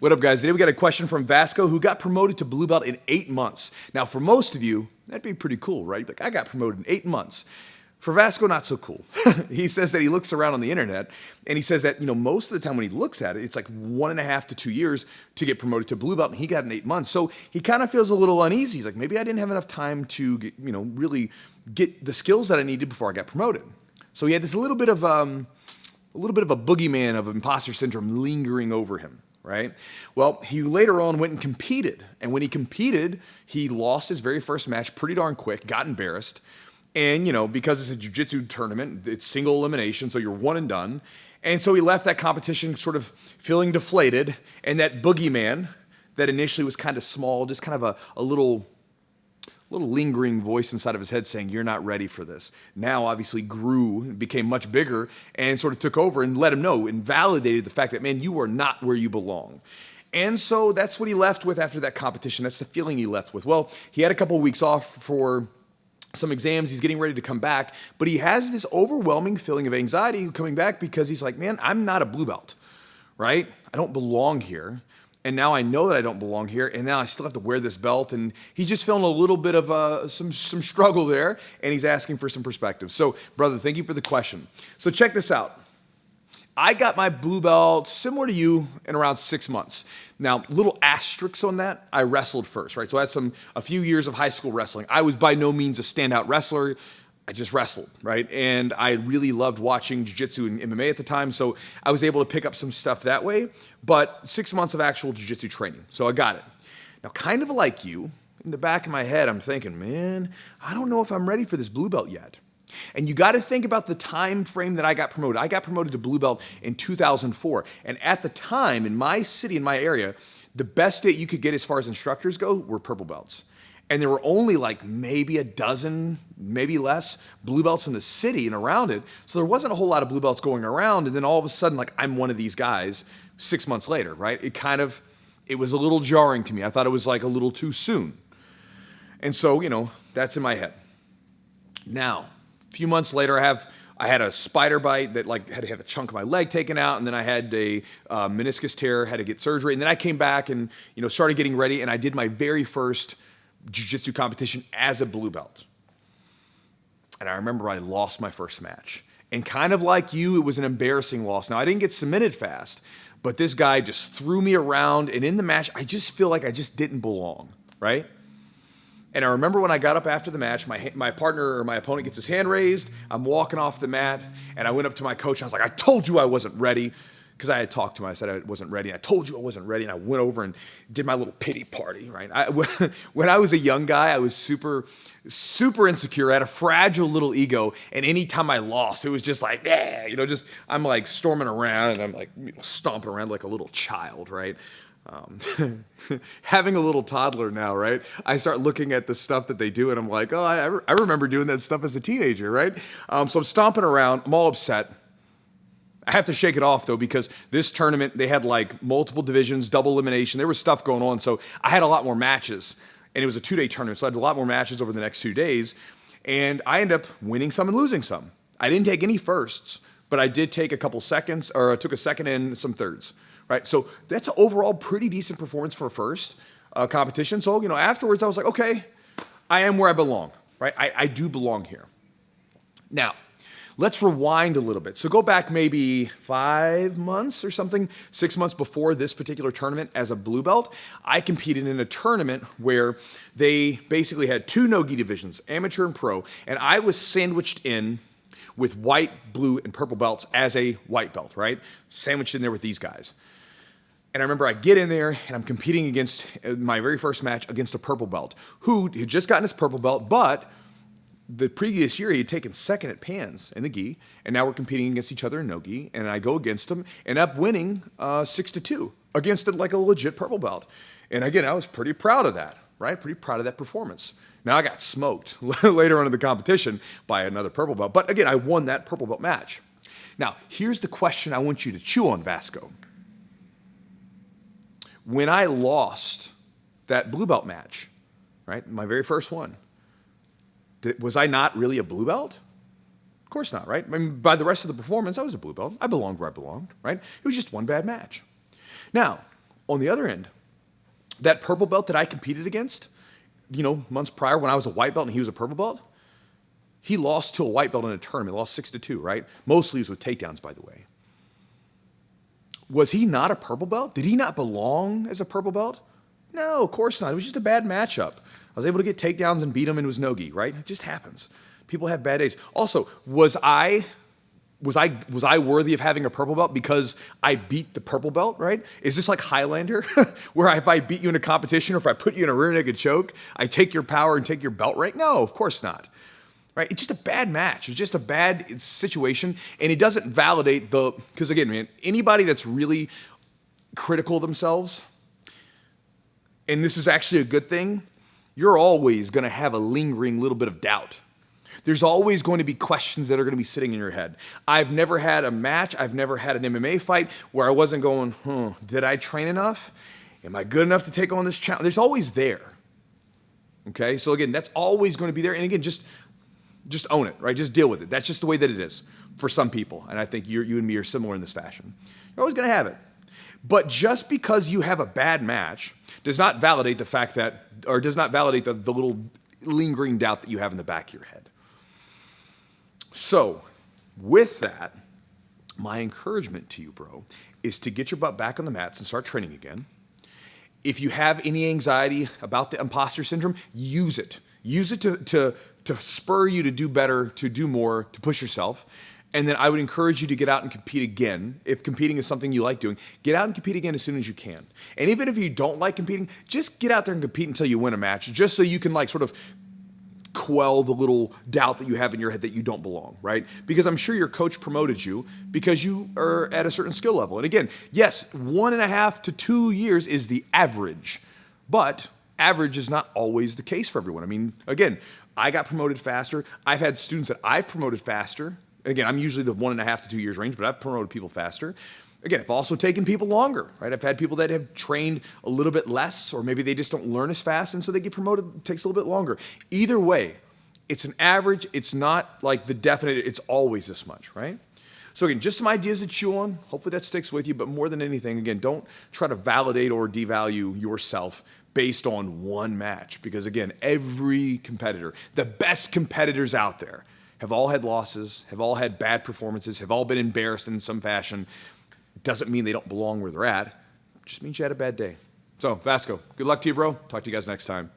What up, guys? Today we got a question from Vasco, who got promoted to blue belt in 8 months. Now, for most of you, that'd be pretty cool, right? Like, I got promoted in 8 months. For Vasco, not so cool. He says that he looks around on the internet, and he says that, most of the time when he looks at it, it's like 1.5 to 2 years to get promoted to blue belt, and he got in 8 months. So he kind of feels a little uneasy. He's like, maybe I didn't have enough time to get, really get the skills that I needed before I got promoted. So he had this little bit of a boogeyman of imposter syndrome lingering over him. Right? Well, he later on went and competed. And when he competed, he lost his very first match pretty darn quick, got embarrassed. And, because it's a jiu-jitsu tournament, it's single elimination, so you're one and done. And so he left that competition sort of feeling deflated. And that boogeyman that initially was kind of small, just kind of a little lingering voice inside of his head saying, you're not ready for this. Now obviously grew, became much bigger, and sort of took over and let him know and validated the fact that, man, you are not where you belong. And so that's what he left with after that competition. That's the feeling he left with. Well, he had a couple of weeks off for some exams. He's getting ready to come back, but he has this overwhelming feeling of anxiety coming back because he's like, man, I'm not a blue belt, right? I don't belong here. And now I know that I don't belong here, and now I still have to wear this belt, and he's just feeling a little bit of some struggle there, and he's asking for some perspective. So, brother, thank you for the question. So check this out. I got my blue belt, similar to you, in around 6 months. Now, little asterisks on that, I wrestled first, right? So I had a few years of high school wrestling. I was by no means a standout wrestler. I just wrestled, right? And I really loved watching jiu-jitsu and MMA at the time, so I was able to pick up some stuff that way, but 6 months of actual jiu-jitsu training, so I got it. Now, kind of like you, in the back of my head, I'm thinking, man, I don't know if I'm ready for this blue belt yet. And you got to think about the time frame that I got promoted. I got promoted to blue belt in 2004, and at the time, in my city, in my area, the best that you could get as far as instructors go were purple belts. And there were only like maybe a dozen, maybe less, blue belts in the city and around it. So there wasn't a whole lot of blue belts going around. And then all of a sudden, like, I'm one of these guys 6 months later, right? It was a little jarring to me. I thought it was like a little too soon. And so, that's in my head. Now, a few months later, I had a spider bite that had to have a chunk of my leg taken out, and then I had a meniscus tear, had to get surgery. And then I came back and, started getting ready, and I did my very first jiu-jitsu competition as a blue belt. And I remember I lost my first match. And kind of like you, it was an embarrassing loss. Now, I didn't get submitted fast, but this guy just threw me around. And in the match, I just feel like I just didn't belong, right? And I remember when I got up after the match, my partner or my opponent gets his hand raised. I'm walking off the mat, and I went up to my coach. And I was like, I told you I wasn't ready. Because I had talked to him, I said I wasn't ready. I told you I wasn't ready, and I went over and did my little pity party, right? When I was a young guy, I was super, super insecure. I had a fragile little ego, and anytime I lost, it was just like, yeah, I'm like storming around, and I'm like stomping around like a little child, right? Having a little toddler now, right? I start looking at the stuff that they do, and I'm like, oh, I remember doing that stuff as a teenager, right? So I'm stomping around. I'm all upset. I have to shake it off, though, because this tournament, they had like multiple divisions, double elimination. There was stuff going on, so I had a lot more matches, and it was a 2-day tournament, so I had a lot more matches over the next 2 days, and I ended up winning some and losing some. I didn't take any firsts, but I did take a couple seconds, or I took a second and some thirds, right? So that's an overall pretty decent performance for a first competition. So, afterwards, I was like, okay, I am where I belong, right? I do belong here. Now, let's rewind a little bit. So go back maybe 5 months or something, 6 months before this particular tournament as a blue belt. I competed in a tournament where they basically had 2 no-gi divisions, amateur and pro, and I was sandwiched in with white, blue, and purple belts as a white belt, right? Sandwiched in there with these guys. And I remember I get in there, and I'm competing against my very first match against a purple belt who had just gotten his purple belt, but the previous year, he had taken second at Pans in the gi, and now we're competing against each other in no-gi, and I go against him, and end up winning 6-2 against like a legit purple belt. And again, I was pretty proud of that, right? Pretty proud of that performance. Now, I got smoked later on in the competition by another purple belt, but again, I won that purple belt match. Now, here's the question I want you to chew on, Vasco. When I lost that blue belt match, right, my very first one, was I not really a blue belt? Of course not, right? I mean, by the rest of the performance, I was a blue belt. I belonged where I belonged, right? It was just one bad match. Now, On the other end, that purple belt that I competed against, months prior when I was a white belt and he was a purple belt, he lost to a white belt in a tournament, lost 6-2, right? Mostly it was with takedowns, by the way. Was he not a purple belt? Did he not belong as a purple belt? No, of course not. It was just a bad matchup. I was able to get takedowns and beat him, and it was no-gi, right? It just happens. People have bad days. Also, was I worthy of having a purple belt because I beat the purple belt, right? Is this like Highlander, where if I beat you in a competition or if I put you in a rear naked choke, I take your power and take your belt rank? No, of course not. Right? It's just a bad match. It's just a bad situation, and it doesn't validate because again, man, anybody that's really critical of themselves, and this is actually a good thing, you're always going to have a lingering little bit of doubt. There's always going to be questions that are going to be sitting in your head. I've never had a match, I've never had an MMA fight where I wasn't going, did I train enough? Am I good enough to take on this challenge? There's always there. Okay, so again, that's always going to be there. And again, just own it, right? Just deal with it. That's just the way that it is for some people. And I think you and me are similar in this fashion. You're always going to have it. But just because you have a bad match does not validate the fact that, or does not validate the little lingering doubt that you have in the back of your head. So, with that, my encouragement to you, bro, is to get your butt back on the mats and start training again. If you have any anxiety about the imposter syndrome, use it. Use it to spur you to do better, to do more, to push yourself. And then I would encourage you to get out and compete again. If competing is something you like doing, get out and compete again as soon as you can. And even if you don't like competing, just get out there and compete until you win a match, just so you can sort of quell the little doubt that you have in your head that you don't belong, right? Because I'm sure your coach promoted you because you are at a certain skill level. And again, yes, 1.5 to 2 years is the average, but average is not always the case for everyone. I mean, again, I got promoted faster. I've had students that I've promoted faster. Again, I'm usually the 1.5 to 2 years range, but I've promoted people faster. Again, I've also taken people longer, right? I've had people that have trained a little bit less, or maybe they just don't learn as fast, and so they get promoted. It takes a little bit longer. Either way, it's an average. It's not like the definite, it's always this much, right? So again, just some ideas to chew on. Hopefully that sticks with you, but more than anything, again, don't try to validate or devalue yourself based on one match, because again, every competitor, the best competitors out there, have all had losses, have all had bad performances, have all been embarrassed in some fashion. Doesn't mean they don't belong where they're at. Just means you had a bad day. So, Vasco, good luck to you, bro. Talk to you guys next time.